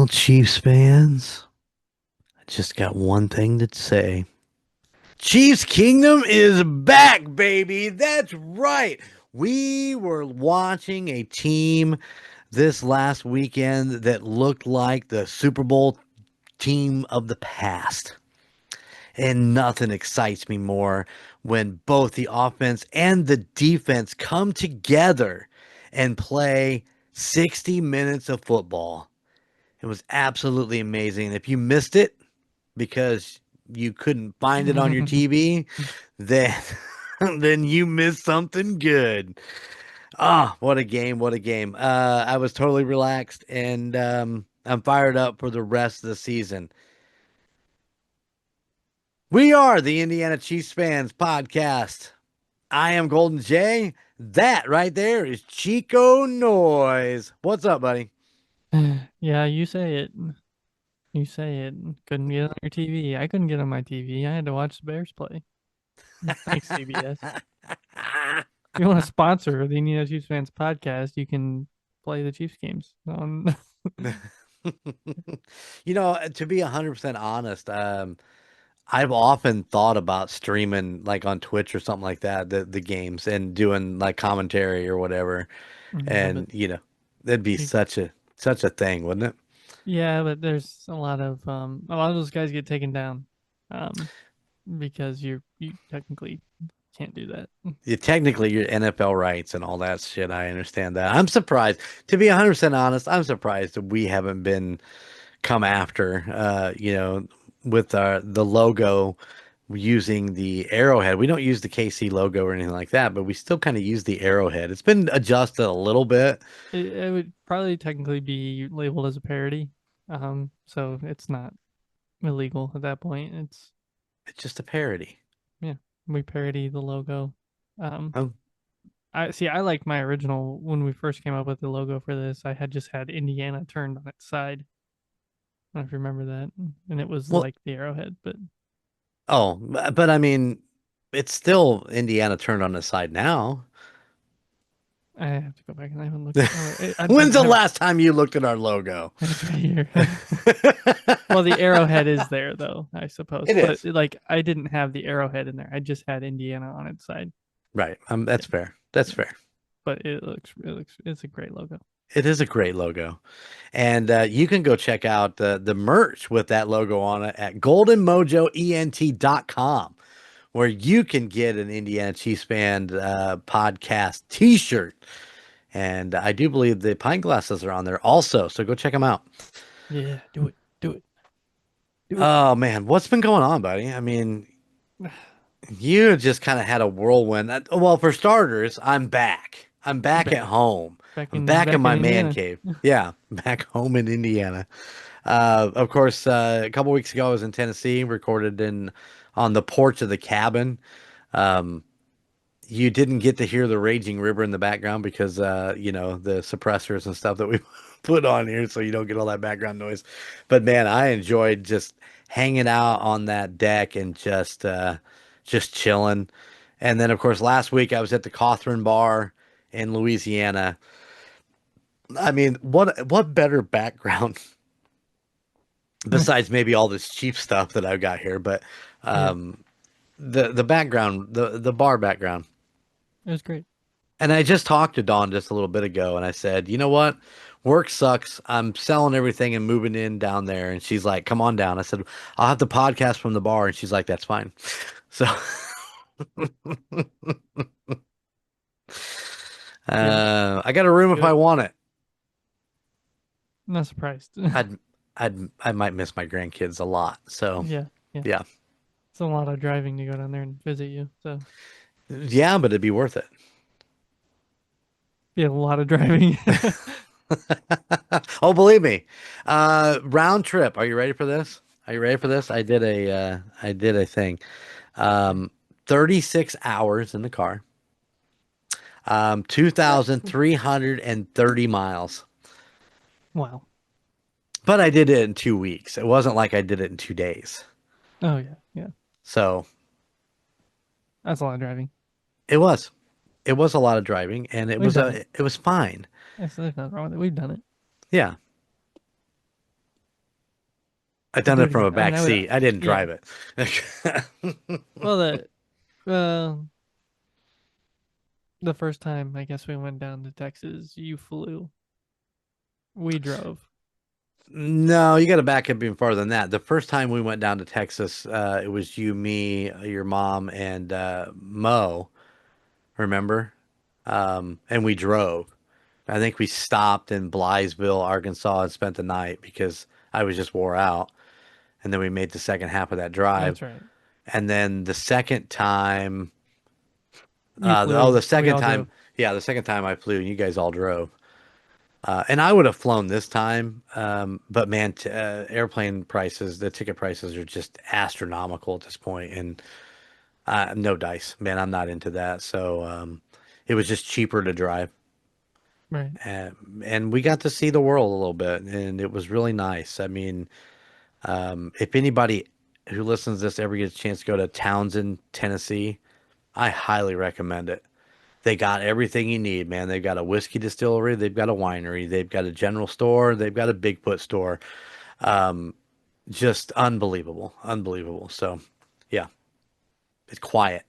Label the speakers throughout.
Speaker 1: Well, Chiefs fans, I just got one thing to say. Chiefs Kingdom is back, baby. That's right. We were watching a team this last weekend that looked like the Super Bowl team of the past. And nothing excites me more when both the offense and the defense come together and play 60 minutes of football. It was absolutely amazing. If you missed it because you couldn't find it on your TV, then then you missed something good. Ah, what a game, what a game. I was totally relaxed and I'm fired up for the rest of the season. We are the Indiana Chiefs fans podcast. I am Golden J. That right there is Chico Noise. What's up, buddy?
Speaker 2: Yeah, you say it. You say it. Couldn't get on your TV. I couldn't get on my TV. I had to watch the Bears play. Thanks, CBS. If you want to sponsor the Indiana Chiefs fans podcast, you can play the Chiefs games on.
Speaker 1: To be 100% honest, I've often thought about streaming like on Twitch or something like that, the games and doing like commentary or whatever.
Speaker 2: Yeah, but
Speaker 1: And that'd be
Speaker 2: you,
Speaker 1: such a thing, wouldn't it?
Speaker 2: yeah, but there's a lot of those guys get taken down, um, because you technically can't do that.
Speaker 1: Yeah, technically your NFL rights and all that shit. I understand that. I'm surprised, to be 100% honest, I'm surprised that we haven't been come after, with the logo using the arrowhead. We don't use the KC logo or anything like that, but we still kind of use the arrowhead. It's been adjusted a little bit.
Speaker 2: It would probably technically be labeled as a parody, so it's not illegal at that point.
Speaker 1: It's just a parody.
Speaker 2: Yeah, we parody the logo. Um,
Speaker 1: Oh,
Speaker 2: I see. I liked my original when we first came up with the logo for this. I had just had Indiana turned on its side. I don't know if you remember that, and it was
Speaker 1: well,
Speaker 2: like the arrowhead, but
Speaker 1: but I mean, it's still Indiana turned on the side now.
Speaker 2: I have to go back and I haven't looked. Oh,
Speaker 1: When's the
Speaker 2: I
Speaker 1: last time you looked at our logo?
Speaker 2: it's right here. Well, the arrowhead is there though, I suppose,
Speaker 1: It
Speaker 2: but
Speaker 1: is.
Speaker 2: like I didn't have the arrowhead in there. I just had Indiana on its side.
Speaker 1: Right. That's
Speaker 2: Yeah,
Speaker 1: fair. That's
Speaker 2: yeah.
Speaker 1: fair.
Speaker 2: But it's a great logo.
Speaker 1: It is a great logo. And you can go check out the merch with that logo on it at goldenmojoent.com, where you can get an Indiana Chiefs fan podcast t-shirt. And I do believe the pint glasses are on there also. So go check them out.
Speaker 2: Yeah, do it, do it, do it.
Speaker 1: Oh, man. What's been going on, buddy? I mean, you just kind of had a whirlwind. Well, for starters, I'm back. I'm
Speaker 2: You're
Speaker 1: back at
Speaker 2: back,
Speaker 1: home. I'm back in
Speaker 2: back in
Speaker 1: my man
Speaker 2: Indiana.
Speaker 1: cave. Yeah, back home in Indiana. Of course, a couple weeks ago, I was in Tennessee, recorded in on the porch of the cabin. Um, you didn't get to hear the raging river in the background because, the suppressors and stuff that we put on here, so you don't get all that background noise. But man, I enjoyed just hanging out on that deck and just chilling. And then, of course, last week I was at the Cawthron Bar in Louisiana. I mean, what better background besides maybe all this cheap stuff that I've got here, but
Speaker 2: Yeah,
Speaker 1: um, the background, the bar background.
Speaker 2: it was great.
Speaker 1: And I just talked to Dawn just a little bit ago, and I said, you know what? Work sucks. I'm selling everything and moving in down there. And she's like, come on down. I said, I'll have the podcast from the bar. And she's like, that's fine. So
Speaker 2: Yeah,
Speaker 1: I got a room if I
Speaker 2: good.
Speaker 1: want it.
Speaker 2: Not surprised.
Speaker 1: I'd I might miss my grandkids a lot. So
Speaker 2: Yeah, yeah.
Speaker 1: yeah.
Speaker 2: It's a lot of driving to go down there and visit you. So
Speaker 1: Yeah, but it'd be worth it.
Speaker 2: yeah, a lot of driving.
Speaker 1: Oh, believe me. Round trip. Are you ready for this? Are you ready for this? I did a thing.
Speaker 2: Okay.
Speaker 1: Um 36 hours in the car.
Speaker 2: What?
Speaker 1: 2,330 miles.
Speaker 2: Wow.
Speaker 1: But I did it in 2 weeks. It wasn't like I did it in 2 days.
Speaker 2: Oh yeah, yeah.
Speaker 1: So
Speaker 2: That's a lot of driving.
Speaker 1: it was. It was a lot of driving and
Speaker 2: We've done it.
Speaker 1: it was fine.
Speaker 2: There's nothing wrong with it. We've done it.
Speaker 1: Yeah. I've
Speaker 2: I'd
Speaker 1: done
Speaker 2: do
Speaker 1: it
Speaker 2: it
Speaker 1: from
Speaker 2: again.
Speaker 1: a
Speaker 2: I mean,
Speaker 1: back
Speaker 2: I would,
Speaker 1: seat. I didn't
Speaker 2: yeah.
Speaker 1: drive it.
Speaker 2: Well, the first time I guess we went down to Texas, you flew. We drove.
Speaker 1: No, you got to back up even farther than that. The first time we went down to Texas, it was you, me, your mom, and Mo. Remember? And we drove. I think we stopped in Blytheville, Arkansas, and spent the night because I was just wore out. And then we made the second half of that drive.
Speaker 2: That's right.
Speaker 1: And then the second time,
Speaker 2: You flew.
Speaker 1: the
Speaker 2: We
Speaker 1: second
Speaker 2: all drove.
Speaker 1: time, yeah, the second time I flew, and you guys all drove. And I would have flown this time, but man, airplane prices, the ticket prices are just astronomical at this point, and no dice, man. I'm not into that, so it was just cheaper to drive,
Speaker 2: Right.
Speaker 1: and we got to see the world a little bit, and it was really nice. I mean, if anybody who listens to this ever gets a chance to go to Townsend, Tennessee, I highly recommend it. They got everything you need, man. They've got a whiskey distillery, they've got a winery, they've got a general store, they've got a Bigfoot store. Just unbelievable, unbelievable. So, yeah, it's quiet.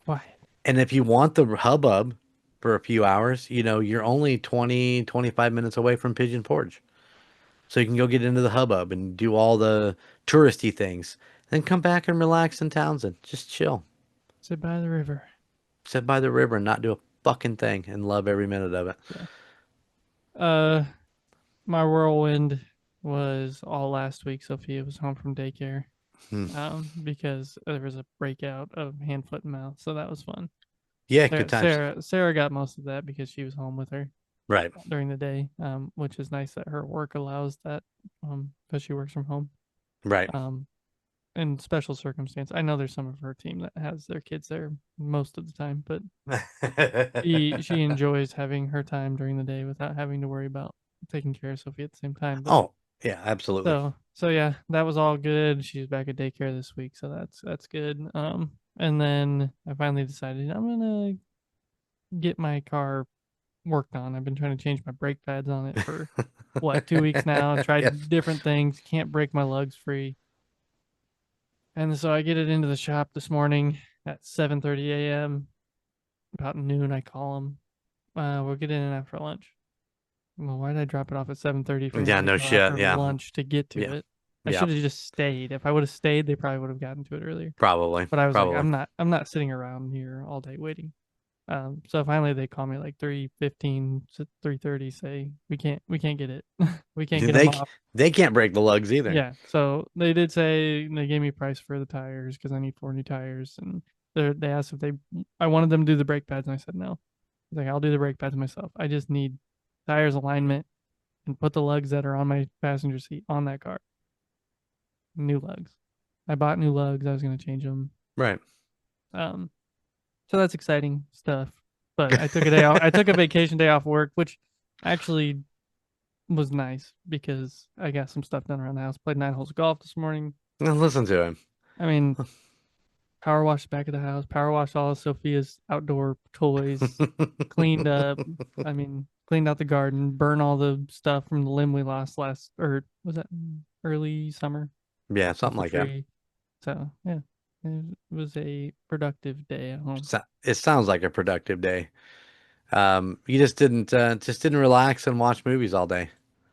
Speaker 2: Quiet.
Speaker 1: And if you want the hubbub for a few hours, you're only 20, 25 minutes away from Pigeon Forge. So you can go get into the hubbub and do all the touristy things. Then come back and relax in Townsend. Just chill.
Speaker 2: Sit by the river.
Speaker 1: Sit by the river and not do a fucking thing and love every minute of it.
Speaker 2: Yeah. Uh, my whirlwind was all last week. Sophia was home from daycare.
Speaker 1: Hmm.
Speaker 2: Because there was a breakout of hand, foot, and mouth, so that was fun.
Speaker 1: Yeah, good
Speaker 2: Sarah,
Speaker 1: times.
Speaker 2: Sarah, Sarah got most of that because she was home with her
Speaker 1: Right,
Speaker 2: during the day, which is nice that her work allows that, because she works from home.
Speaker 1: right.
Speaker 2: Um, in special circumstance, I know there's some of her team that has their kids there most of the time, but she enjoys having her time during the day without having to worry about taking care of Sophie at the same time. But
Speaker 1: Oh, yeah, absolutely.
Speaker 2: so yeah, that was all good. She's back at daycare this week, so that's good. And then I finally decided I'm gonna get my car worked on. I've been trying to change my brake pads on it for what, 2 weeks now.
Speaker 1: Yes.
Speaker 2: Tried different things. Can't break my lugs free. And so I get it into the shop this morning at 7:30 a.m. About noon, I call them. We'll get in after lunch. Well, why did I drop it off at 7:30 if you're gonna
Speaker 1: Yeah,
Speaker 2: wait
Speaker 1: no
Speaker 2: till
Speaker 1: shit.
Speaker 2: after
Speaker 1: Yeah.
Speaker 2: lunch to get to
Speaker 1: Yeah.
Speaker 2: it? I
Speaker 1: Yeah.
Speaker 2: should have just stayed. If I would have stayed, they probably would have gotten to it earlier.
Speaker 1: Probably.
Speaker 2: But I was like,
Speaker 1: Probably.
Speaker 2: I'm not sitting around here all day waiting. So finally they call me like 3:15, 3:30, say we can't get it. We can't get them
Speaker 1: They
Speaker 2: off.
Speaker 1: they can't break the lugs either.
Speaker 2: Yeah. So they did say they gave me a price for the tires because I need 4 new tires, and they asked if I wanted them to do the brake pads, and I said no. I was like, I'll do the brake pads myself. I just need tires alignment and put the lugs that are on my passenger seat on that car. New lugs. I bought new lugs. I was gonna change them.
Speaker 1: Right.
Speaker 2: Um, so that's exciting stuff. But I took a day off. I took a vacation day off work, which actually was nice because I got some stuff done around the house. Played 9 holes of golf this morning.
Speaker 1: Now listen to him.
Speaker 2: I mean, power washed the back of the house, power washed all of Sophia's outdoor toys, cleaned up. I mean, cleaned out the garden, burned all the stuff from the limb we lost last, or was that early summer,
Speaker 1: Yeah,
Speaker 2: off
Speaker 1: something
Speaker 2: the
Speaker 1: like that.
Speaker 2: tree. So yeah, it was a productive day at home.
Speaker 1: It sounds like a productive day. You just didn't relax and watch movies all day.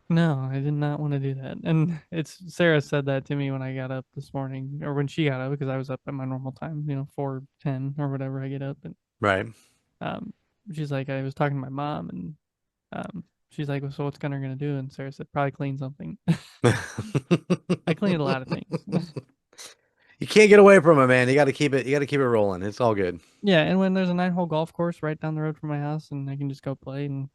Speaker 2: No, I did not want to do that. And it's Sarah said that to me when I got up this morning, or when she got up, because I was up at my normal time, 4:10 or whatever I get up. And
Speaker 1: Right.
Speaker 2: um, she's like, I was talking to my mom, and she's like, well, so what's Gunnar gonna do? And Sarah said, probably clean something. I cleaned a lot of things.
Speaker 1: You can't get away from it, man. You got to keep it rolling. It's all good.
Speaker 2: Yeah, and when there's a 9 hole golf course right down the road from my house, and I can just go play, and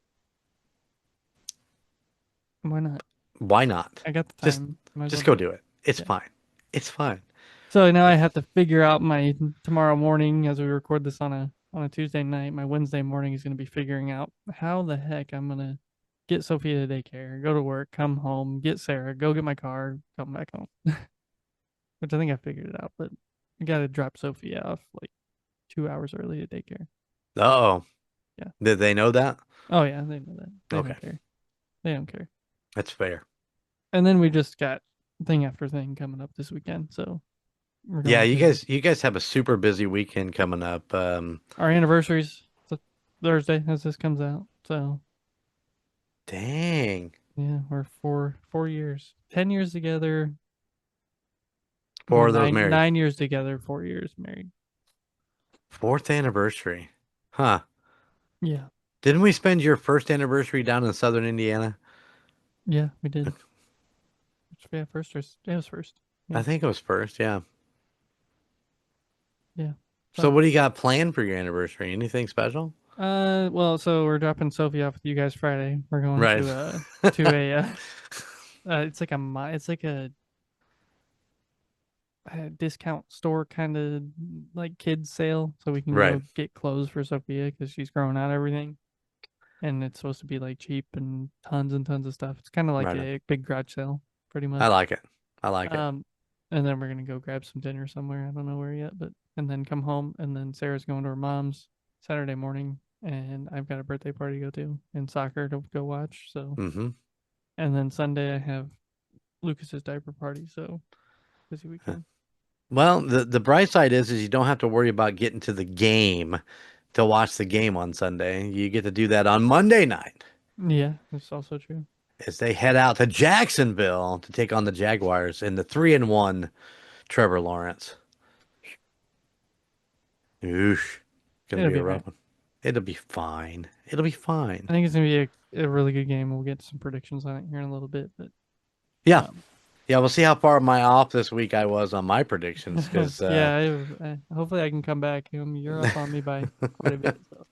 Speaker 2: why not?
Speaker 1: Why not?
Speaker 2: I got the
Speaker 1: Just
Speaker 2: time. Might as well
Speaker 1: just go
Speaker 2: do it.
Speaker 1: do it. It's
Speaker 2: Yeah.
Speaker 1: fine. It's fine.
Speaker 2: So now I have to figure out my tomorrow morning as we record this on a Tuesday night. My Wednesday morning is going to be figuring out how the heck I'm going to get Sophia to daycare, go to work, come home, get Sarah, go get my car, come back home. Which I think I figured it out, but I got to drop Sophia off like 2 hours early to daycare.
Speaker 1: Uh-oh.
Speaker 2: Yeah.
Speaker 1: Did they know that?
Speaker 2: Oh yeah, they know that. They
Speaker 1: Okay.
Speaker 2: don't care. They don't care.
Speaker 1: That's fair.
Speaker 2: And then we just got thing after thing coming up this weekend. So we're
Speaker 1: Yeah,
Speaker 2: going to
Speaker 1: you guys have a super busy weekend coming up.
Speaker 2: our anniversary's Thursday as this comes out. So
Speaker 1: Dang.
Speaker 2: yeah, we're 4 years, 10 years together. No,
Speaker 1: Four of those
Speaker 2: nine
Speaker 1: married.
Speaker 2: 9 years together, 4 years married.
Speaker 1: Fourth anniversary. Huh.
Speaker 2: Yeah,
Speaker 1: Didn't we spend your first anniversary down in southern Indiana?
Speaker 2: yeah, we did. Yeah, first or yeah, it was first.
Speaker 1: I
Speaker 2: Yeah,
Speaker 1: think it was first, yeah.
Speaker 2: yeah.
Speaker 1: So
Speaker 2: So,
Speaker 1: what do you got planned for your anniversary? Anything special?
Speaker 2: well, so we're dropping Sophie off with you guys Friday. We're going
Speaker 1: Right.
Speaker 2: to a it's like it's like a discount store kind of like kids sale, so we can
Speaker 1: Right.
Speaker 2: go get clothes for Sophia because she's growing out everything, and it's supposed to be like cheap and tons of stuff. It's kind of like
Speaker 1: Right on.
Speaker 2: a big garage sale, pretty
Speaker 1: I
Speaker 2: much.
Speaker 1: like it. I like it.
Speaker 2: Um, and then we're gonna go grab some dinner somewhere. I don't know where yet, but and then come home, and then Sarah's going to her mom's Saturday morning, and I've got a birthday party to go to and soccer to go watch. So,
Speaker 1: Mm-hmm.
Speaker 2: and then Sunday I have Lucas's diaper party. So busy weekend.
Speaker 1: Well, the bright side is you don't have to worry about getting to the game to watch the game on Sunday. You get to do that on Monday night
Speaker 2: Yeah, that's also true.
Speaker 1: as they head out to Jacksonville to take on the Jaguars in the 3-1 Trevor Lawrence. Oosh. Gonna
Speaker 2: It'll
Speaker 1: be a
Speaker 2: be all
Speaker 1: rough
Speaker 2: right.
Speaker 1: one. It'll be fine. It'll be fine.
Speaker 2: I think it's gonna be a really good game. We'll get some predictions on it here in a little bit, but
Speaker 1: Yeah.
Speaker 2: um,
Speaker 1: Yeah, we'll see how far my off this week I was on my predictions because
Speaker 2: yeah, hopefully I can come back. You're up on me by quite a bit, so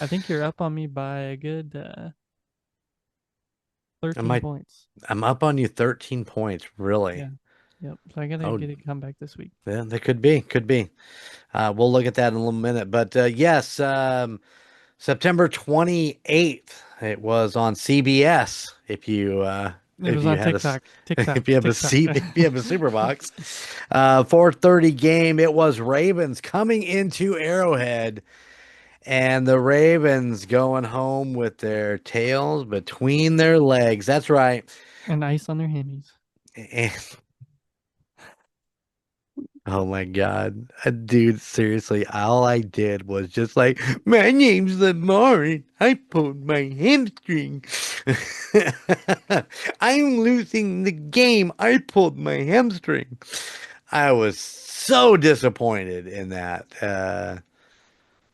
Speaker 2: I think you're up on me by a good
Speaker 1: I
Speaker 2: 13
Speaker 1: might
Speaker 2: points.
Speaker 1: I'm up on you 13 points, really.
Speaker 2: Yeah, yep. So I gotta
Speaker 1: Oh,
Speaker 2: get a comeback this week.
Speaker 1: yeah, that could be, could be. We'll look at that in a little minute. But yes, September 28th, it was on CBS.
Speaker 2: It
Speaker 1: If
Speaker 2: was
Speaker 1: you
Speaker 2: on
Speaker 1: had a
Speaker 2: TikTok, TikTok,
Speaker 1: if you have a
Speaker 2: TikTok.
Speaker 1: seat, if you have a super box, 4:30 game. It was Ravens coming into Arrowhead, and the Ravens going home with their tails between their legs. That's right.
Speaker 2: And ice on their hammies.
Speaker 1: And oh my God. Dude, seriously, all I did was just like, my name's Lamar. I pulled my hamstring. I'm losing the game. I pulled my hamstring. I was so disappointed in that.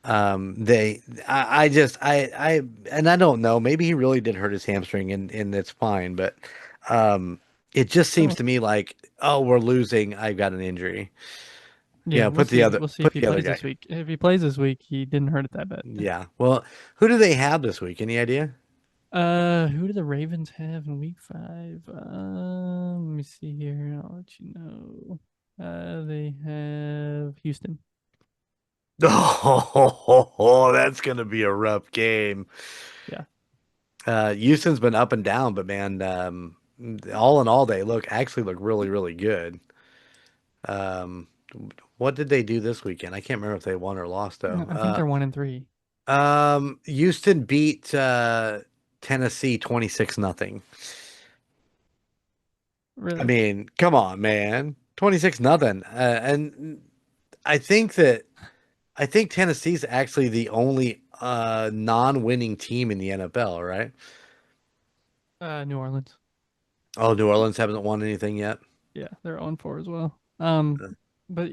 Speaker 1: I just, and I don't know, maybe he really did hurt his hamstring and it's fine, but, um, it just seems
Speaker 2: Oh,
Speaker 1: to me like, oh, we're losing. I've got an injury.
Speaker 2: yeah,
Speaker 1: Yeah,
Speaker 2: we'll see. We'll see if
Speaker 1: put
Speaker 2: he
Speaker 1: the other
Speaker 2: plays
Speaker 1: guy.
Speaker 2: this week. If he plays this week, he didn't hurt it that bad.
Speaker 1: Yeah. Well, who do they have this week? Any idea?
Speaker 2: Who do the Ravens have in week 5? Let me see here. I'll let you know. They have Houston.
Speaker 1: Oh, that's gonna be a rough game.
Speaker 2: Yeah.
Speaker 1: Houston's been up and down, but man, all in all, they look really, really good. Um, what did they do this weekend? I can't remember if they won or lost though.
Speaker 2: I think they're 1-3.
Speaker 1: Houston beat Tennessee 26 nothing. I
Speaker 2: Really?
Speaker 1: mean, come on, man. 26 nothing. And I think that I think Tennessee's actually the only non-winning team in the NFL, right?
Speaker 2: New Orleans.
Speaker 1: Oh, New Orleans haven't won anything yet.
Speaker 2: Yeah, they're 0-4 as well.
Speaker 1: Uh,
Speaker 2: But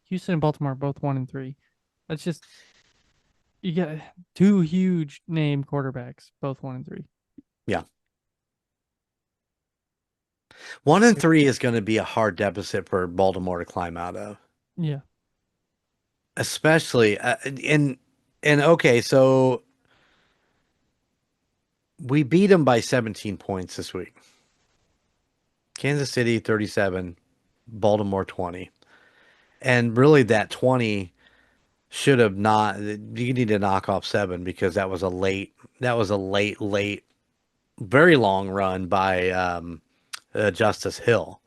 Speaker 2: Houston and Baltimore are both 1-3. That's just you get two huge name quarterbacks, both 1-3.
Speaker 1: Yeah. 1-3 is going to be a hard deficit for Baltimore to climb out of,
Speaker 2: Yeah.
Speaker 1: especially and okay, so we beat them by 17 points this week. Kansas City 37, Baltimore 20. And really that 20 should have not you need to knock off 7 because that was a late very long run by Justice Hill.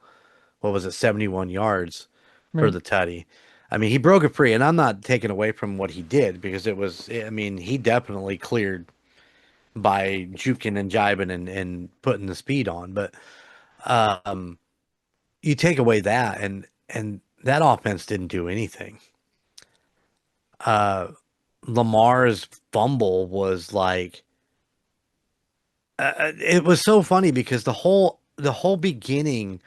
Speaker 1: What was it, 71 yards for
Speaker 2: Right.
Speaker 1: the tutty? I mean, he broke it free, and I'm not taking away from what he did because I mean, he definitely cleared by juking and jibing and putting the speed on. But you take away that, and that offense didn't do anything. Uh, Lamar's fumble was like it was so funny because the whole beginning,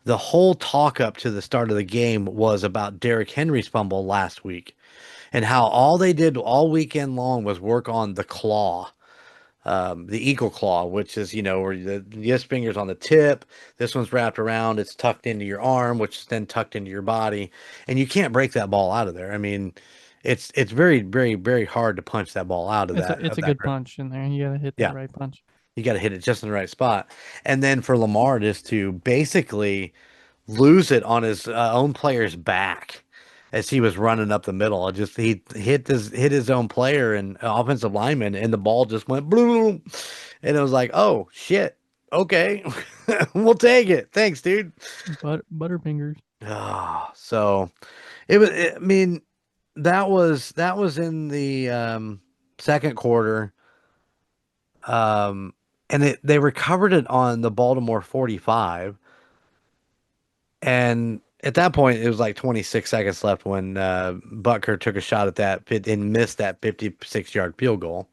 Speaker 1: the whole talk up to the start of the game was about Derrick Henry's fumble last week and how all they did all weekend long was work on the claw, the eagle claw, which is, where this finger's on the tip, this one's wrapped around, it's tucked into your arm, which is then tucked into your body, and you can't break that ball out of there. I mean, it's very, very, very hard to punch that ball out of
Speaker 2: It's
Speaker 1: that
Speaker 2: a it's
Speaker 1: of
Speaker 2: a
Speaker 1: that
Speaker 2: good
Speaker 1: grip.
Speaker 2: punch in there. You gotta hit that
Speaker 1: Yeah,
Speaker 2: right punch.
Speaker 1: you got to hit it just in the right spot, and then for Lamar just to basically lose it on his own player's back as he was running up the middle. It just he hit his own player and offensive lineman, and the ball just went boom, and it was like, oh shit, okay, we'll take it, thanks, dude.
Speaker 2: Butterfingers.
Speaker 1: So I mean, that was in the second quarter, and they recovered it on the Baltimore 45. And at that point, it was like 26 seconds left when Butker took a shot at that and missed that 56-yard field goal.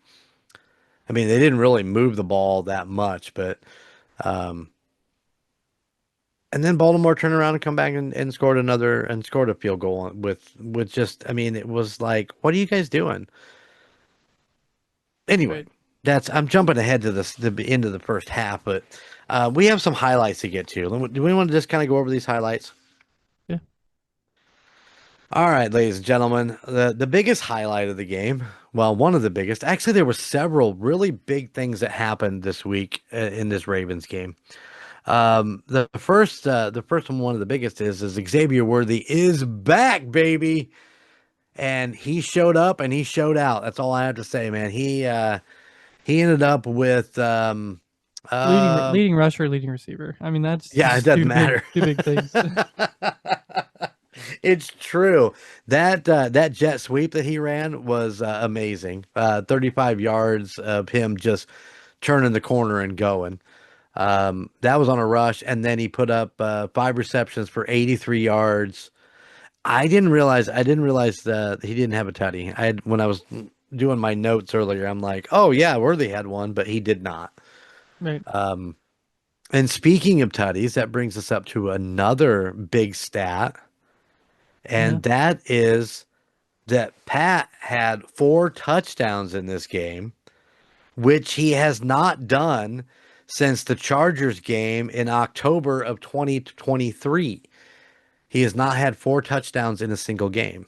Speaker 1: I mean, they didn't really move the ball that much, but um, and then Baltimore turned around and come back and scored a field goal with just, I mean, it was like, what are you guys doing? Anyway,
Speaker 2: Right.
Speaker 1: I'm jumping ahead to the end of the first half, but we have some highlights to get to. Do we want to just kind of go over these highlights?
Speaker 2: Yeah.
Speaker 1: All right, ladies and gentlemen, the biggest highlight of the game, well, one of the biggest. Actually, there were several really big things that happened this week in this Ravens game. The first one of the biggest is Xavier Worthy is back, baby, and he showed up and he showed out. That's all I have to say, man. He ended up with
Speaker 2: Leading rusher, leading receiver. I mean, that's
Speaker 1: yeah, it
Speaker 2: just
Speaker 1: doesn't matter.
Speaker 2: two big things.
Speaker 1: It's true. That jet sweep that he ran was amazing. 35 yards of him just turning the corner and going. That was on a rush, and then he put up five receptions for 83 yards. I didn't realize that he didn't have a tutty. When I was doing my notes earlier, I'm like, oh yeah, Worthy had one, but he did not.
Speaker 2: Right.
Speaker 1: And speaking of tutties, that brings us up to another big stat,
Speaker 2: Yeah.
Speaker 1: and that is that Pat had four touchdowns in this game, which he has not done since the Chargers game in October of 2023. He has not had four touchdowns in a single game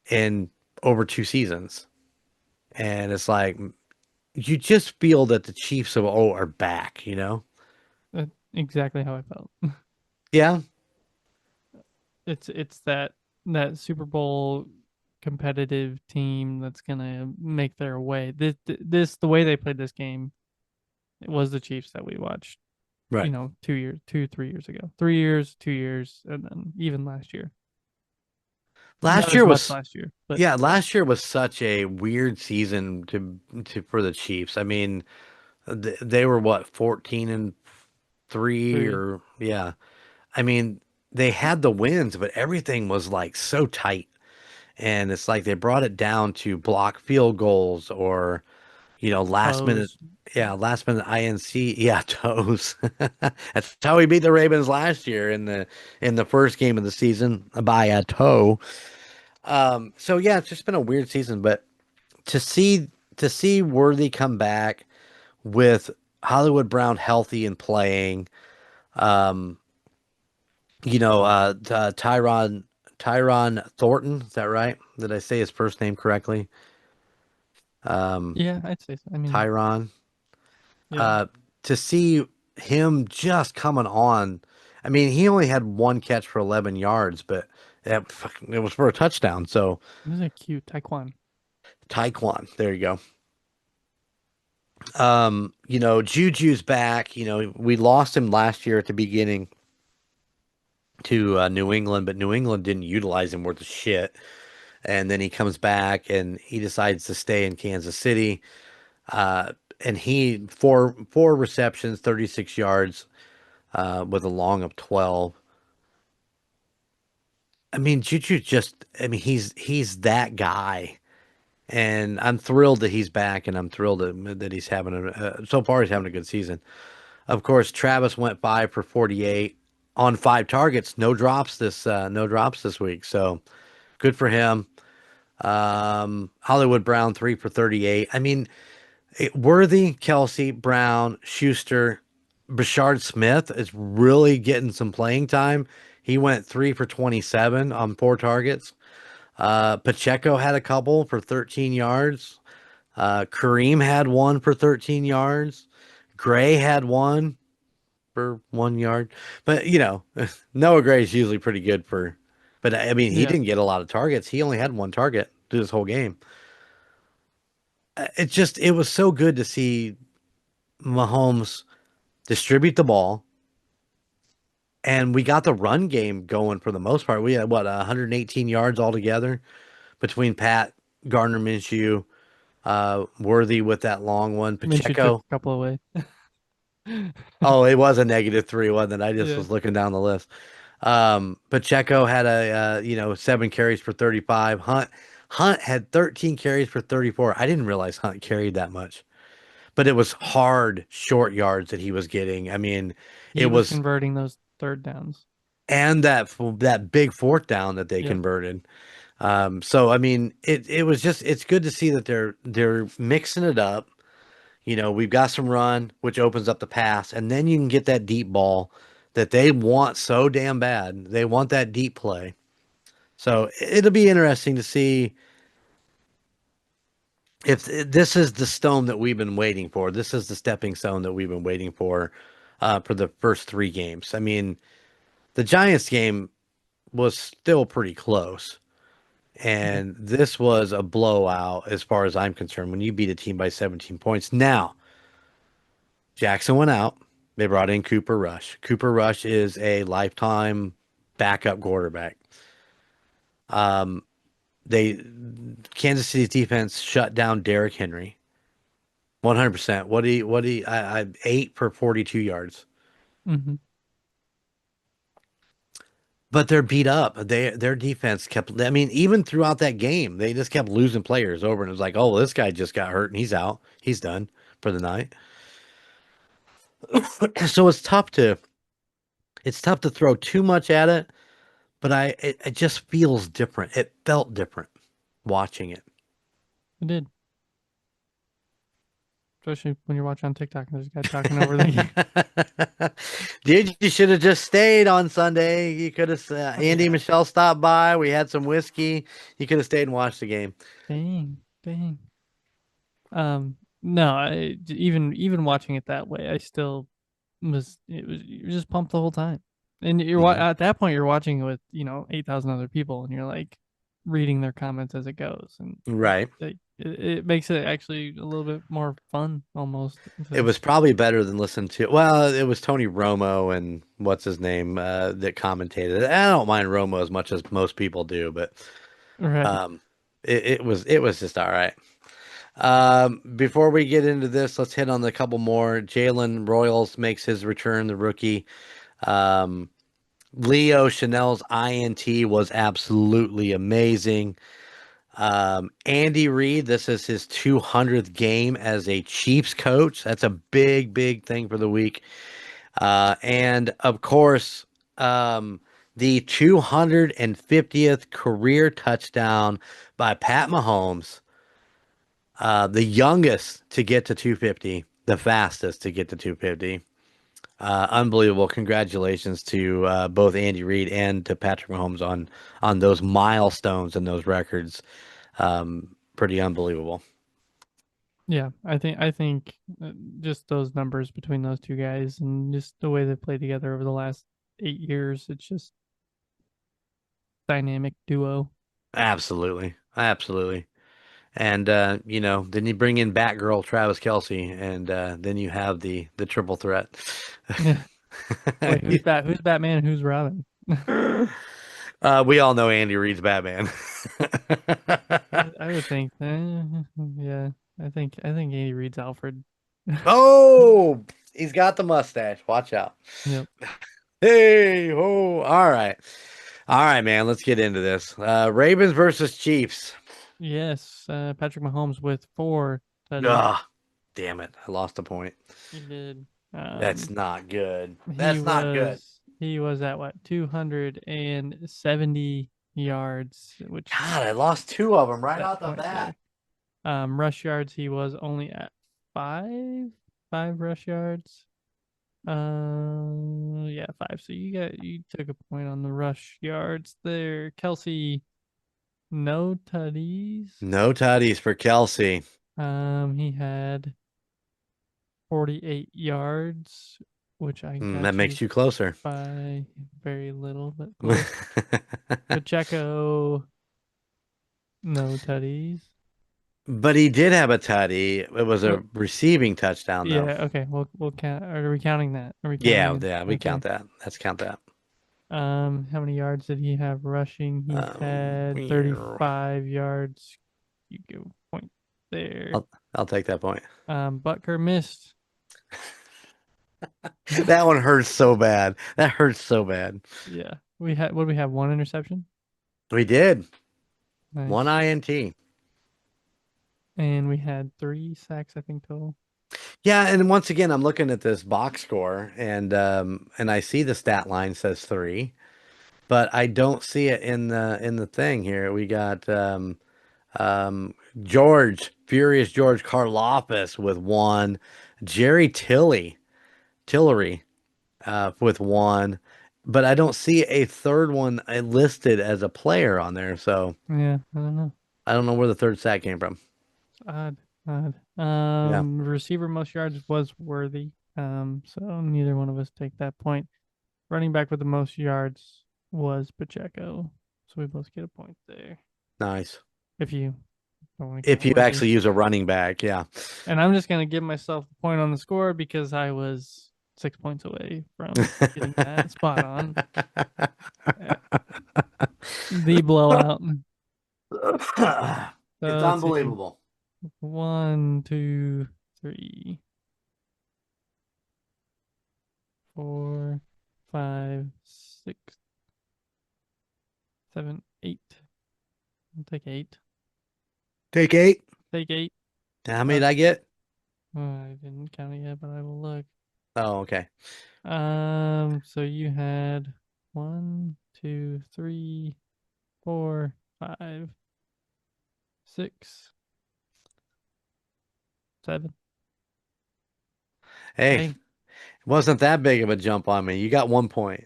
Speaker 1: in over two seasons. And it's like, you just feel that the Chiefs of O are back, you know?
Speaker 2: Exactly how I felt.
Speaker 1: Yeah,
Speaker 2: It's that Super Bowl competitive team that's gonna make their way. This the way they played this game. It was the Chiefs that we watched.
Speaker 1: right.
Speaker 2: 3 years ago. 3 years, 2 years, and then even last year. Not
Speaker 1: Last
Speaker 2: as
Speaker 1: year
Speaker 2: much
Speaker 1: was,
Speaker 2: last year, but
Speaker 1: yeah, last year was such a weird season to for the Chiefs. I mean, they were what, 14 and 3
Speaker 2: three.
Speaker 1: or yeah. I mean, they had the wins, but everything was like so tight. And it's like they brought it down to block field goals or, last minute,
Speaker 2: Toes.
Speaker 1: yeah, last minute INC, yeah, toes. That's how we beat the Ravens last year in the first game of the season by a toe. So yeah, it's just been a weird season, but to see Worthy come back with Hollywood Brown healthy and playing, um, Tyron Thornton, is that right? Did I say his first name correctly? Um,
Speaker 2: Yeah, I'd say so. I mean,
Speaker 1: Tyron.
Speaker 2: yeah.
Speaker 1: Uh, to see him just coming on. I mean, he only had one catch for 11 yards, but it was for a touchdown. So
Speaker 2: This is a cute Taekwon.
Speaker 1: Taekwon, there you go. Juju's back. We lost him last year at the beginning to New England, but New England didn't utilize him worth a shit. And then he comes back and he decides to stay in Kansas City. And he four receptions, 36 yards. with a long of 12. I mean, Juju just, I mean, he's that guy. And I'm thrilled that he's back, and I'm thrilled that he's having so far he's having a good season. Of course, Travis went 5 for 48 on 5 targets, no drops this week. So good for him. Hollywood Brown 3 for 38. I mean, Worthy, Kelsey, Brown, Schuster, Brashard Smith is really getting some playing time. He went 3 for 27 on 4 targets. Pacheco had a couple for 13 yards. Kareem had one for 13 yards. Gray had one for 1 yard. But, Noah Gray is usually pretty good but I mean, he
Speaker 2: Yeah,
Speaker 1: didn't get a lot of targets. He only had one target through this whole game. It was so good to see Mahomes distribute the ball. And we got the run game going for the most part. We had, 118 yards altogether between Pat, Gardner Minshew, Worthy with that long one,
Speaker 2: Minshew took
Speaker 1: Pacheco.
Speaker 2: a couple away.
Speaker 1: Oh, it was a -3, wasn't it? I just
Speaker 2: Yeah,
Speaker 1: was looking down the list. Pacheco had 7 carries for 35. Hunt had 13 carries for 34. I didn't realize Hunt carried that much, but it was hard short yards that he was getting. I mean, it
Speaker 2: he was
Speaker 1: was,
Speaker 2: converting those third downs.
Speaker 1: and that big fourth down that they
Speaker 2: Yep,
Speaker 1: converted. So I mean, it was just it's good to see that they're mixing it up. We've got some run, which opens up the pass, and then you can get that deep ball that they want so damn bad. They want that deep play. So it'll be interesting to see if this is the stone that we've been waiting for. This is the stepping stone that we've been waiting for the first 3 games. I mean, the Giants game was still pretty close.
Speaker 2: yeah,
Speaker 1: And this was a blowout as far as I'm concerned when you beat a team by 17 points. Now, Jackson went out. They brought in Cooper Rush. Cooper Rush is a lifetime backup quarterback. They Kansas City's defense shut down Derrick Henry 100%. I 8 for 42 yards.
Speaker 2: hmm
Speaker 1: But they're beat up. Their defense kept. I mean, even throughout that game, they just kept losing players over, and it was like, oh, this guy just got hurt and he's out. He's done for the night. So it's tough to throw too much at it, but it just feels different. It felt different watching it.
Speaker 2: it did. Especially when you're watching on TikTok and there's a guy talking over the game.
Speaker 1: Dude, you should have just stayed on Sunday. You could have. Andy and
Speaker 2: Yeah.
Speaker 1: Michelle stopped by. We had some whiskey. You could have stayed and watched the game.
Speaker 2: Dang, dang. No, even watching it that way, I still you're just pumped the whole time. And
Speaker 1: Hmm.
Speaker 2: at that point you're watching it with, 8,000 other people and you're like reading their comments as it goes and
Speaker 1: Right.
Speaker 2: it makes it actually a little bit more fun almost
Speaker 1: It
Speaker 2: to
Speaker 1: was probably better than listen to. Well, it was Tony Romo and what's his name that commentated. I don't mind Romo as much as most people do, but
Speaker 2: right.
Speaker 1: um, it was just all right. Before we get into this, let's hit on a couple more. Jalen Royals makes his return, the rookie. Um, Leo Chanel's INT was absolutely amazing. Andy Reid, this is his 200th game as a Chiefs coach. That's a big, big thing for the week. And of course, the 250th career touchdown by Pat Mahomes, the youngest to get to 250, the fastest to get to 250. Unbelievable! Congratulations to both Andy Reid and to Patrick Mahomes on those milestones and those records. Pretty unbelievable.
Speaker 2: Yeah, I think just those numbers between those two guys and just the way they played together over the last 8 years, it's just dynamic duo.
Speaker 1: Absolutely, absolutely. And then you bring in Batgirl Travis Kelsey, and then you have the triple threat.
Speaker 2: Yeah. Wait, who's Batman and who's Robin?
Speaker 1: We all know Andy Reid's Batman.
Speaker 2: I would think, yeah. I think Andy Reid's Alfred.
Speaker 1: Oh, He's got the mustache. Watch out.
Speaker 2: Yep.
Speaker 1: Hey, ho. All right. All right, man. Let's get into this. Ravens versus Chiefs.
Speaker 2: Yes. Patrick Mahomes with 4 tutties.
Speaker 1: Ah, damn it. I lost a point.
Speaker 2: He did.
Speaker 1: That's not good.
Speaker 2: He
Speaker 1: That's not good.
Speaker 2: was at what 270 yards, which
Speaker 1: God, I lost two of them right
Speaker 2: that
Speaker 1: out the
Speaker 2: point
Speaker 1: bat.
Speaker 2: there. Rush yards, he was only at five rush yards. Yeah, 5. So you took a point on the rush yards there. Kelsey, no tutties.
Speaker 1: No tutties for Kelsey.
Speaker 2: He had 48 yards, which I
Speaker 1: That
Speaker 2: got you
Speaker 1: makes you closer.
Speaker 2: by very little, but close. Pacheco, no tutties.
Speaker 1: But he did have a tutty. It was
Speaker 2: What?
Speaker 1: a receiving touchdown, though.
Speaker 2: Yeah, okay. We'll count. Are we counting that? Are we
Speaker 1: Yeah,
Speaker 2: counting it?
Speaker 1: yeah, we
Speaker 2: Okay.
Speaker 1: count that. Let's count that.
Speaker 2: How many yards did he have rushing? He had
Speaker 1: I'll
Speaker 2: 35 yards. You get a point there.
Speaker 1: I'll take that point.
Speaker 2: Butker missed.
Speaker 1: That one hurts so bad. That hurts so bad.
Speaker 2: Yeah. What do we have? One interception?
Speaker 1: We did. One
Speaker 2: Nice.
Speaker 1: INT.
Speaker 2: And we had 3 sacks, I think, total.
Speaker 1: Yeah, and once again, I'm looking at this box score, and I see the stat line says 3, but I don't see it in the thing here. We got um, Furious George Karlaftis with 1, Jerry Tillery with 1, but I don't see a third one listed as a player on there, so
Speaker 2: Yeah, I don't know.
Speaker 1: I don't know where the third sack came from.
Speaker 2: It's odd. Odd.
Speaker 1: Yeah,
Speaker 2: Receiver most yards was Worthy. So neither one of us take that point. Running back with the most yards was Pacheco. So we both get a point there.
Speaker 1: nice.
Speaker 2: If you don't want to
Speaker 1: If
Speaker 2: count
Speaker 1: you
Speaker 2: Worthy.
Speaker 1: actually use a running back, yeah.
Speaker 2: And I'm just gonna give myself a point on the score because I was 6 points away from getting that spot on. Uh, The blowout.
Speaker 1: It's
Speaker 2: So let's see.
Speaker 1: unbelievable.
Speaker 2: 1, 2, 3, 4, 5, 6, 7, 8. I'll take 8.
Speaker 1: Take 8.
Speaker 2: Take 8.
Speaker 1: How many
Speaker 2: Uh,
Speaker 1: did I get?
Speaker 2: I didn't count it yet, but I will look.
Speaker 1: Oh, okay.
Speaker 2: So you had 1, 2, 3, 4, 5, 6, 7.
Speaker 1: Hey, it
Speaker 2: Hey,
Speaker 1: wasn't that big of a jump on me. You got 1 point.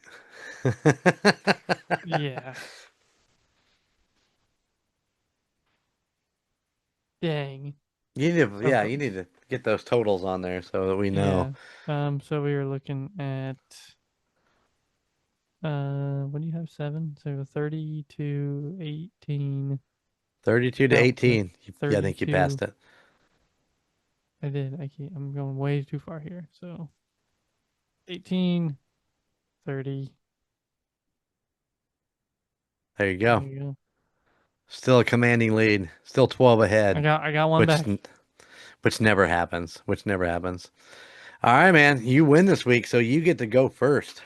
Speaker 2: yeah. Dang.
Speaker 1: You need to get those totals on there so that we know.
Speaker 2: Yeah. So we were looking at what do you have? 7? So 30 to 18.
Speaker 1: 32 to
Speaker 2: No,
Speaker 1: 18. Yeah, I think you
Speaker 2: 32.
Speaker 1: passed it.
Speaker 2: I did. I'm going way too far here. So 18, 30.
Speaker 1: There you
Speaker 2: There
Speaker 1: go.
Speaker 2: you go.
Speaker 1: Still a commanding lead. Still 12 ahead,
Speaker 2: I got one
Speaker 1: which
Speaker 2: back.
Speaker 1: which never happens. Which never happens. All right, man. You win this week, so you get to go first.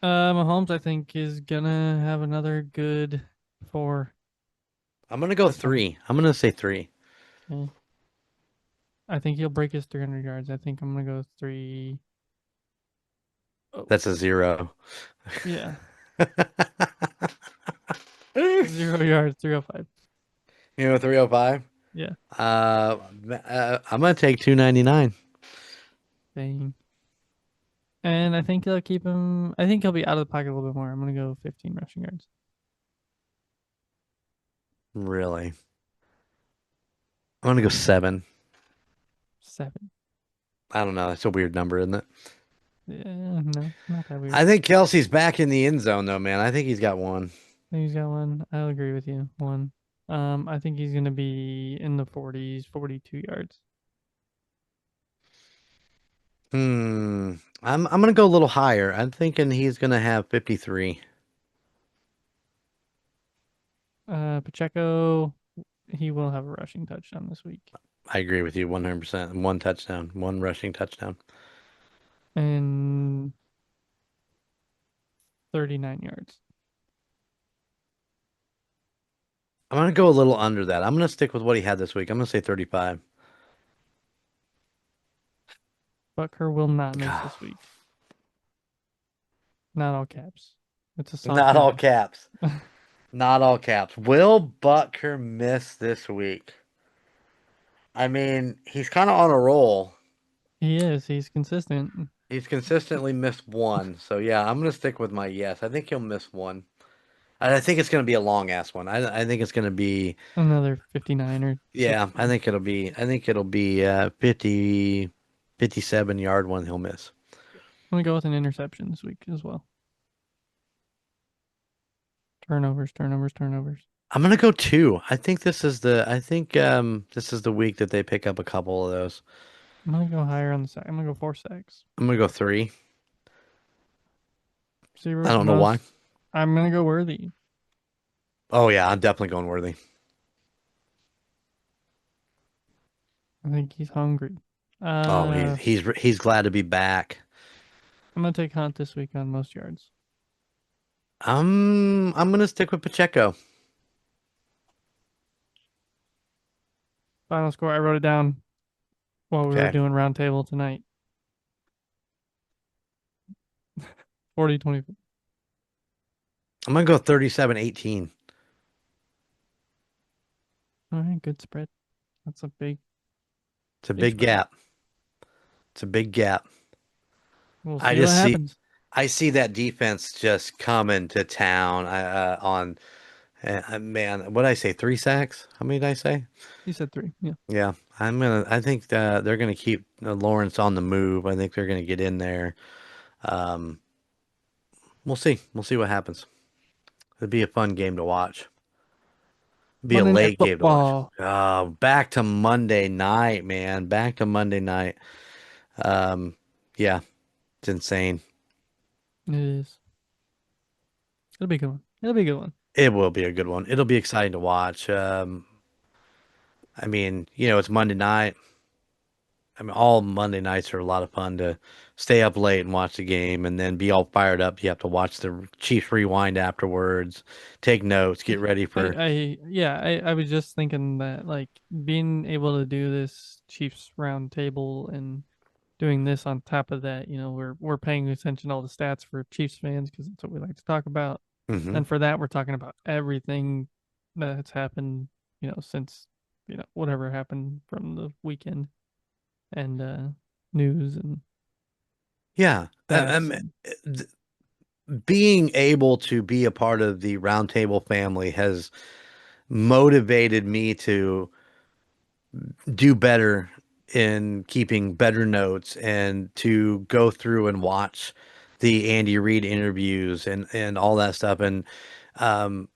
Speaker 2: Mahomes, I think, is gonna have another good 4
Speaker 1: I'm gonna go
Speaker 2: touchdowns.
Speaker 1: 3. I'm gonna say 3.
Speaker 2: Okay. I think he'll break his 300 yards. I think I'm gonna go 3. Oh,
Speaker 1: That's a 0.
Speaker 2: yeah. 0 yards, 305.
Speaker 1: You know, 305.
Speaker 2: Yeah.
Speaker 1: I'm gonna take 299.
Speaker 2: Dang. And I think they'll keep him. I think he'll be out of the pocket a little bit more. I'm gonna go 15 rushing yards.
Speaker 1: Really? I'm gonna go 7.
Speaker 2: 7.
Speaker 1: I don't know. That's a weird number, isn't it?
Speaker 2: Yeah, no, not that weird.
Speaker 1: I think Kelsey's back in the end zone, though, man. I think he's got one.
Speaker 2: I think he's got one. I'll agree with you. One. I think he's gonna be in the 40s, 42 yards.
Speaker 1: I'm gonna go a little higher. I'm thinking he's gonna have 53.
Speaker 2: Pacheco, he will have a rushing touchdown this week.
Speaker 1: I agree with you 100%. One touchdown, one rushing touchdown.
Speaker 2: and 39 yards.
Speaker 1: I'm gonna go a little under that. I'm gonna stick with what he had this week. I'm gonna say 35.
Speaker 2: Butker will not miss this week. Not all caps. It's a soft
Speaker 1: Not all
Speaker 2: no.
Speaker 1: caps. Not all caps. Will Butker miss this week? I mean, he's kind of on a roll.
Speaker 2: He is. He's consistent.
Speaker 1: He's consistently missed one. So yeah, I'm gonna stick with my yes. I think he'll miss one. I think it's gonna be a long ass one. I think it's gonna be
Speaker 2: Another 59 or
Speaker 1: yeah.
Speaker 2: 60.
Speaker 1: I think it'll be 50, 57 yard one he'll miss.
Speaker 2: I'm going to go with an interception this week as well. Turnovers, turnovers, turnovers.
Speaker 1: I'm gonna go two. I think this is the week that they pick up a couple of those.
Speaker 2: I'm going to go higher on the sack. I'm going to go 4 sacks.
Speaker 1: I'm gonna go three. I
Speaker 2: Zero's the
Speaker 1: don't know why.
Speaker 2: most. I'm going to go worthy.
Speaker 1: Oh yeah, I'm definitely going worthy.
Speaker 2: I think he's hungry.
Speaker 1: Oh,
Speaker 2: Uh,
Speaker 1: he's glad to be back.
Speaker 2: I'm going to take Hunt this week on most yards.
Speaker 1: I'm gonna stick with Pacheco.
Speaker 2: Final score, I wrote it down while we were
Speaker 1: Okay.
Speaker 2: doing roundtable tonight. 40-24.
Speaker 1: I'm gonna go 37-18.
Speaker 2: All right, good spread. That's a
Speaker 1: It's a
Speaker 2: big
Speaker 1: big
Speaker 2: spread.
Speaker 1: gap. It's a big gap.
Speaker 2: We'll
Speaker 1: I
Speaker 2: see what
Speaker 1: just see
Speaker 2: happens.
Speaker 1: I see that defense just coming to town on man, what did I say? 3 sacks? How many did I say?
Speaker 2: You said 3. Yeah.
Speaker 1: Yeah, I think they're gonna keep Lawrence on the move. I think they're gonna get in there. Um, we'll see. We'll see what happens. It'll be a fun game to watch. Be a
Speaker 2: Monday Night
Speaker 1: late game to watch.
Speaker 2: Football.
Speaker 1: Back to Monday night, man. Back to Monday night. Um, yeah, it's insane.
Speaker 2: It is. It'll be a good one. It'll be a good one.
Speaker 1: It will be a good one. It'll be exciting to watch. I mean, it's Monday night. I mean, all Monday nights are a lot of fun to stay up late and watch the game and then be all fired up. You have to watch the Chiefs rewind afterwards, take notes, get ready for.
Speaker 2: I was just thinking that like being able to do this Chiefs round table and doing this on top of that, we're paying attention to all the stats for Chiefs fans because that's what we like to talk about.
Speaker 1: Hmm.
Speaker 2: And for that, we're talking about everything that's happened, since, whatever happened from the weekend and news and
Speaker 1: Yeah.
Speaker 2: stats and
Speaker 1: Th- Being able to be a part of the Roundtable family has motivated me to do better in keeping better notes and to go through and watch the Andy Reid interviews and all that stuff. And um,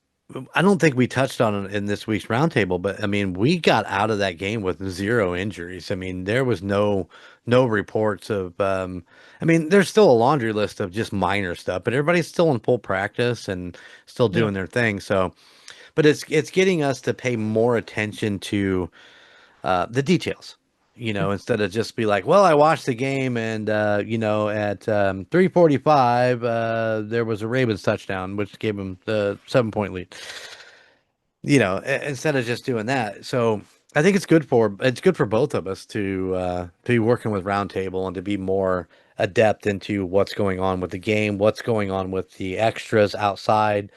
Speaker 1: I don't think we touched on it in this week's roundtable, but I mean, we got out of that game with zero injuries. I mean, there was no reports of. I mean, there's still a laundry list of just minor stuff, but everybody's still in full practice and still
Speaker 2: yeah,
Speaker 1: doing their thing. So, but it's getting us to pay more attention to the details.
Speaker 2: yeah.
Speaker 1: Instead of just be like, well, I watched the game and at 3:45 there was a Ravens touchdown which gave them the 7 point lead. Instead of just doing that. So I think it's good for both of us to be working with Roundtable and to be more adept into what's going on with the game, what's going on with the extras outside.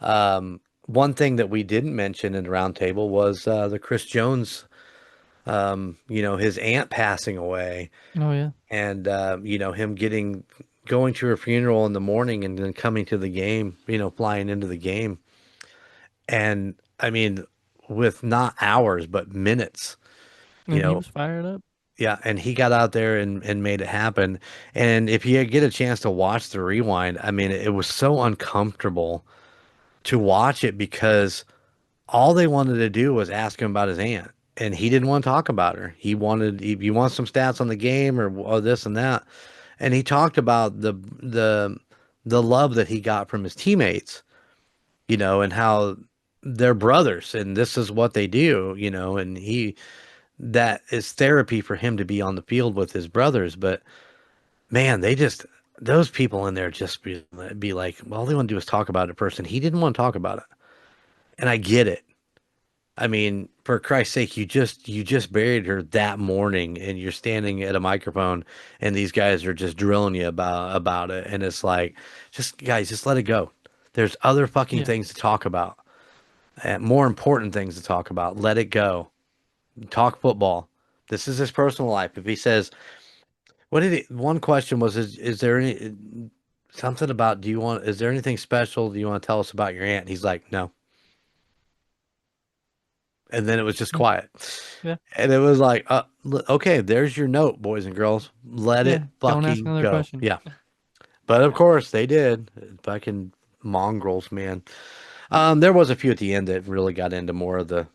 Speaker 1: One thing that we didn't mention in the Roundtable was the Chris Jones, his aunt passing away
Speaker 2: Oh yeah.
Speaker 1: and, him going to her funeral in the morning and then coming to the game, flying into the game. And I mean, with not hours, but minutes, you
Speaker 2: And he
Speaker 1: know,
Speaker 2: was fired up.
Speaker 1: yeah. And he got out there and made it happen. And if you get a chance to watch the rewind, I mean, it was so uncomfortable to watch it because all they wanted to do was ask him about his aunt, and he didn't want to talk about her. He wanted, if you want some stats on the game or this and that, and he talked about the love that he got from his teammates, and how they're brothers and this is what they do, and that is therapy for him to be on the field with his brothers. But man, those people in there just be like, well, all they want to do is talk about it first, and he didn't want to talk about it, and I get it. I mean, for Christ's sake, you just buried her that morning, and you're standing at a microphone, and these guys are just drilling you about it, and it's like, just guys, just let it go. There's other fucking
Speaker 2: Yeah.
Speaker 1: things to talk about, and more important things to talk about. Let it go. Talk football. This is his personal life. If he says, what did he? One question was, is there any something about? Do you want? Is there anything special? Do you want to tell us about your aunt? He's like, no, and then it was just
Speaker 2: Mm.
Speaker 1: quiet.
Speaker 2: Yeah.
Speaker 1: And it was like, okay, there's your note, boys and girls. Let it
Speaker 2: Yeah. Don't ask
Speaker 1: fucking
Speaker 2: another
Speaker 1: go.
Speaker 2: question.
Speaker 1: Yeah. But of course they did. Fucking mongrels, man. There was a few at the end that really got into more of the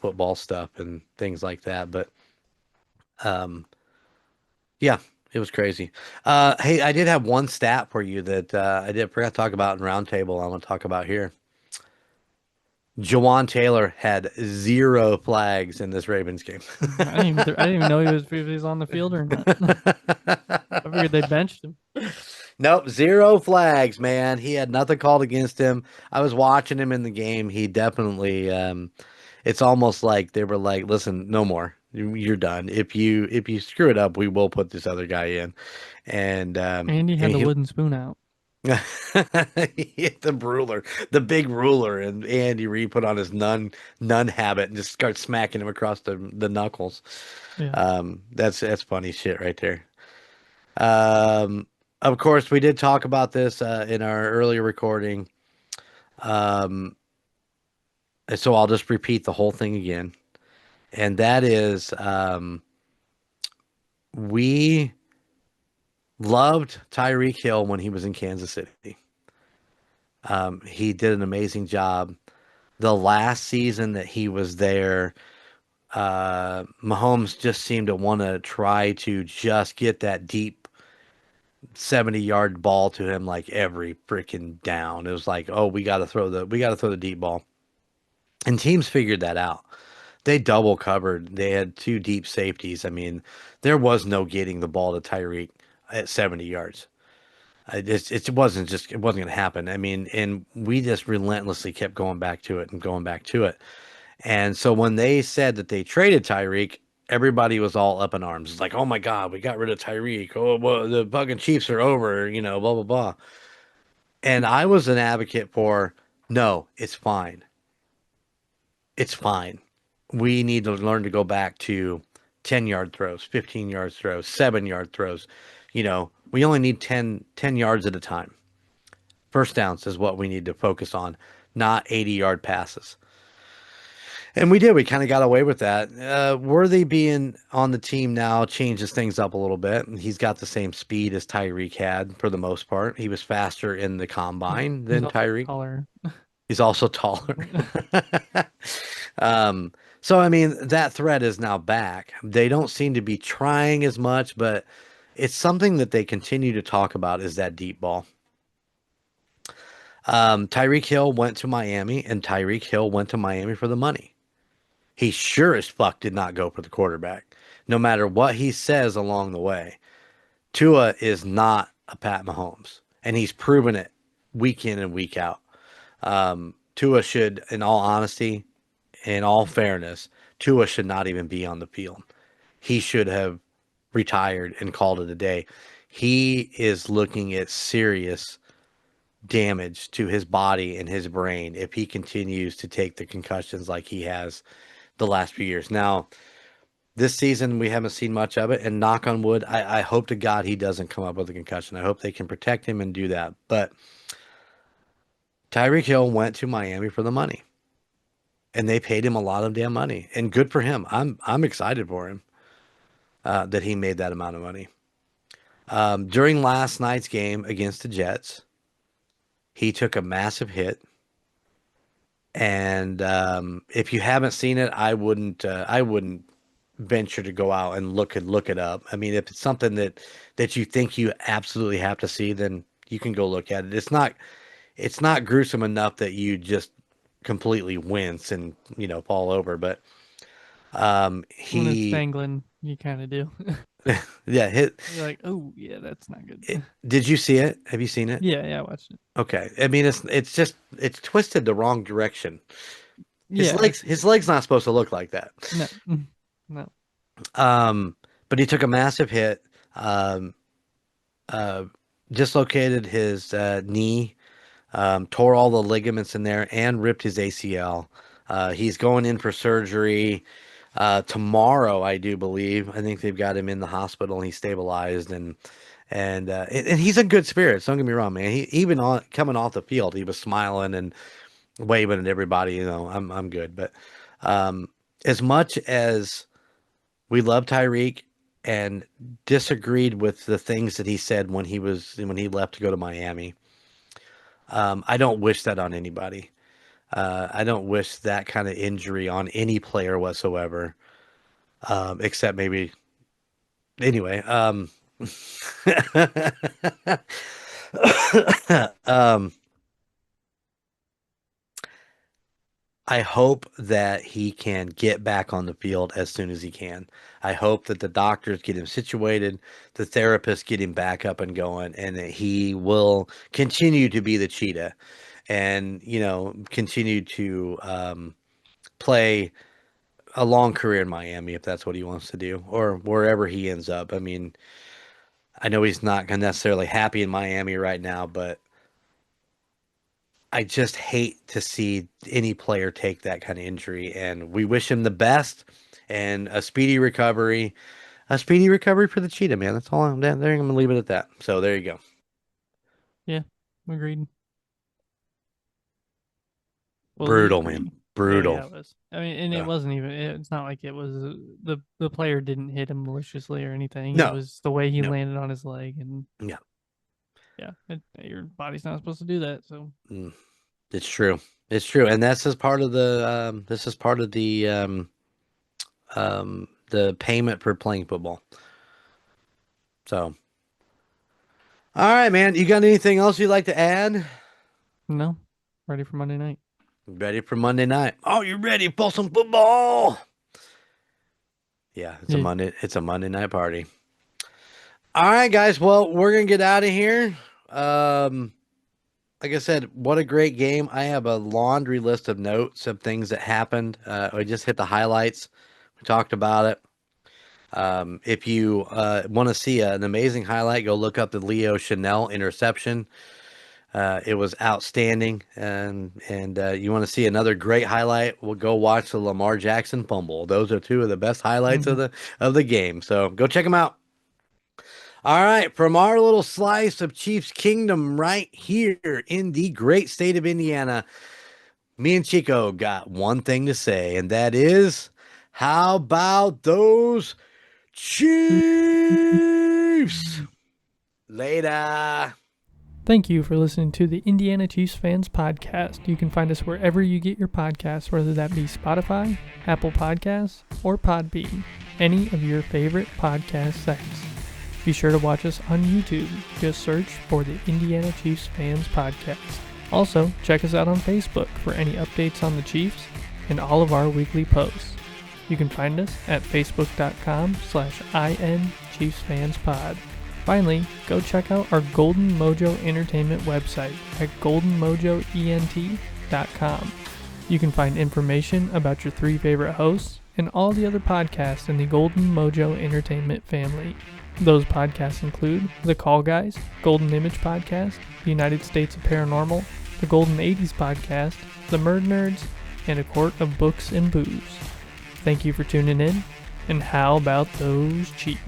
Speaker 1: football stuff and things like that. But um, yeah, it was crazy. Hey, I did have one stat for you that I did forgot to talk about in Roundtable. I want to talk about here. Jawan Taylor had 0 flags in this Ravens game.
Speaker 2: I didn't even know if he was on the field or not. I figured they benched him.
Speaker 1: Nope, 0 flags, man. He had nothing called against him. I was watching him in the game. He definitely it's almost like they were like, "Listen, no more. You're done. If you screw it up, we will put this other guy in." And
Speaker 2: Andy had
Speaker 1: and
Speaker 2: the
Speaker 1: he
Speaker 2: wooden spoon out.
Speaker 1: he hit the ruler, the big ruler, and Andy Reid put on his nun habit and just started smacking him across the knuckles.
Speaker 2: Yeah.
Speaker 1: That's funny shit right there. Um, of course, we did talk about this in our earlier recording. Um, so I'll just repeat the whole thing again. And that is, we loved Tyreek Hill when he was in Kansas City. He did an amazing job. The last season that he was there, Mahomes just seemed to want to try to just get that deep 70-yard ball to him like every freaking down. It was like, oh, we got to throw the deep ball. And teams figured that out. They double covered. They had 2 deep safeties. I mean, there was no getting the ball to Tyreek at 70 yards. It wasn't going to happen. I mean, and we just relentlessly kept going back to it and going back to it. And so when they said that they traded Tyreek, everybody was all up in arms. It's like, oh my God, we got rid of Tyreek. Oh, well, the fucking Chiefs are over, blah, blah, blah. And I was an advocate for, no, it's fine. It's fine. We need to learn to go back to 10-yard throws, 15-yard throws, 7-yard throws. We only need ten yards at a time. First downs is what we need to focus on, not 80-yard passes. And we did. We kind of got away with that. Worthy being on the team now changes things up a little bit. He's got the same speed as Tyreek had for the most part. He was faster in the
Speaker 2: Yeah.
Speaker 1: combine
Speaker 2: He's
Speaker 1: than
Speaker 2: also
Speaker 1: Tyreek.
Speaker 2: taller.
Speaker 1: He's also taller. um, so, I mean, that threat is now back. They don't seem to be trying as much, but it's something that they continue to talk about is that deep ball. Tyreek Hill went to Miami, and Tyreek Hill went to Miami for the money. He sure as fuck did not go for the quarterback, no matter what he says along the way. Tua is not a Pat Mahomes, and he's proven it week in and week out. Tua should, in all honesty, in all fairness, Tua should not even be on the field. He should have retired and called it a day. He is looking at serious damage to his body and his brain if he continues to take the concussions like he has the last few years. Now, this season we haven't seen much of it, and knock on wood, I hope to God he doesn't come up with a concussion. I hope they can protect him and do that. But Tyreek Hill went to Miami for the money, and they paid him a lot of damn money, and good for him. I'm excited for him that he made that amount of money. During last night's game against the Jets, he took a massive hit. And if you haven't seen it, I wouldn't venture to go out and look it up. I mean, if it's something that you think you absolutely have to see, then you can go look at it. It's not gruesome enough that you just completely wince and fall over. But
Speaker 2: When it's
Speaker 1: he
Speaker 2: dangling, you kind of do.
Speaker 1: Yeah,
Speaker 2: You're like, oh yeah, that's not good.
Speaker 1: did you see it? Have you seen it?
Speaker 2: Yeah, I watched it.
Speaker 1: Okay. I mean, it's just it's twisted the wrong direction.
Speaker 2: Yeah, I see
Speaker 1: His
Speaker 2: it.
Speaker 1: legs not supposed to look like that.
Speaker 2: No, no.
Speaker 1: Um, but he took a massive hit. Um, uh, dislocated his knee, tore all the ligaments in there, and ripped his ACL. He's going in for surgery tomorrow, I do believe. I think they've got him in the hospital. And he's stabilized and he's in good spirits. Don't get me wrong, man. He even coming off the field, he was smiling and waving at everybody. You know, I'm good. But um, as much as we love Tyreek and disagreed with the things that he said when he left to go to Miami, I don't wish that on anybody. I don't wish that kind of injury on any player whatsoever, except maybe anyway. Um, I hope that he can get back on the field as soon as he can. I hope that the doctors get him situated, the therapists get him back up and going, and that he will continue to be the cheetah and, you know, continue to play a long career in Miami if that's what he wants to do or wherever he ends up. I mean, I know he's not necessarily happy in Miami right now, but I just hate to see any player take that kind of injury, and we wish him the best and a speedy recovery. A speedy recovery for the cheetah, man. That's all I'm there. I'm gonna leave it at that. So there you go.
Speaker 2: Yeah, agreed. Well, at least
Speaker 1: Brutal,
Speaker 2: for
Speaker 1: man.
Speaker 2: me. Oh
Speaker 1: Brutal.
Speaker 2: yeah, it was. I mean, and it
Speaker 1: Uh,
Speaker 2: wasn't even. It's not like it was the player didn't hit him maliciously or anything. It
Speaker 1: no,
Speaker 2: was the way he
Speaker 1: no,
Speaker 2: landed on his leg, and
Speaker 1: yeah,
Speaker 2: yeah, your body's not supposed to do that. So
Speaker 1: mm, it's true. It's true, and that's as part of the. This is part of the payment for playing football. So, all right, man. You got anything else you'd like to add?
Speaker 2: no, ready for Monday night.
Speaker 1: Ready for Monday night? Oh, you ready for some football? Yeah, it's a
Speaker 2: Yeah,
Speaker 1: Monday. It's a Monday night party. All right, guys. Well, we're gonna get out of here. Um, like I said, what a great game. I have a laundry list of notes of things that happened. I just hit the highlights. We talked about it. If you want to see an amazing highlight, go look up the Leo Chanel interception. It was outstanding, and you want to see another great highlight? We'll go watch the Lamar Jackson fumble. Those are two of the best highlights
Speaker 2: mhm.
Speaker 1: of the game. So go check them out. All right, from our little slice of Chiefs Kingdom right here in the great state of Indiana, me and Chico got one thing to say, and that is, how about those Chiefs? Later.
Speaker 2: Thank you for listening to the Indiana Chiefs Fans Podcast. You can find us wherever you get your podcasts, whether that be Spotify, Apple Podcasts, or Podbean, any of your favorite podcast sites. Be sure to watch us on YouTube. Just search for the Indiana Chiefs Fans Podcast. Also, check us out on Facebook for any updates on the Chiefs and all of our weekly posts. You can find us at facebook.com/INChiefsFansPod. Finally, go check out our Golden Mojo Entertainment website at goldenmojoent.com. You can find information about your 3 favorite hosts and all the other podcasts in the Golden Mojo Entertainment family. Those podcasts include The Call Guys, Golden Image Podcast, The United States of Paranormal, The Golden 80s Podcast, The Murdnerds, and A Court of Books and Booze. Thank you for tuning in, and how about those Chiefs?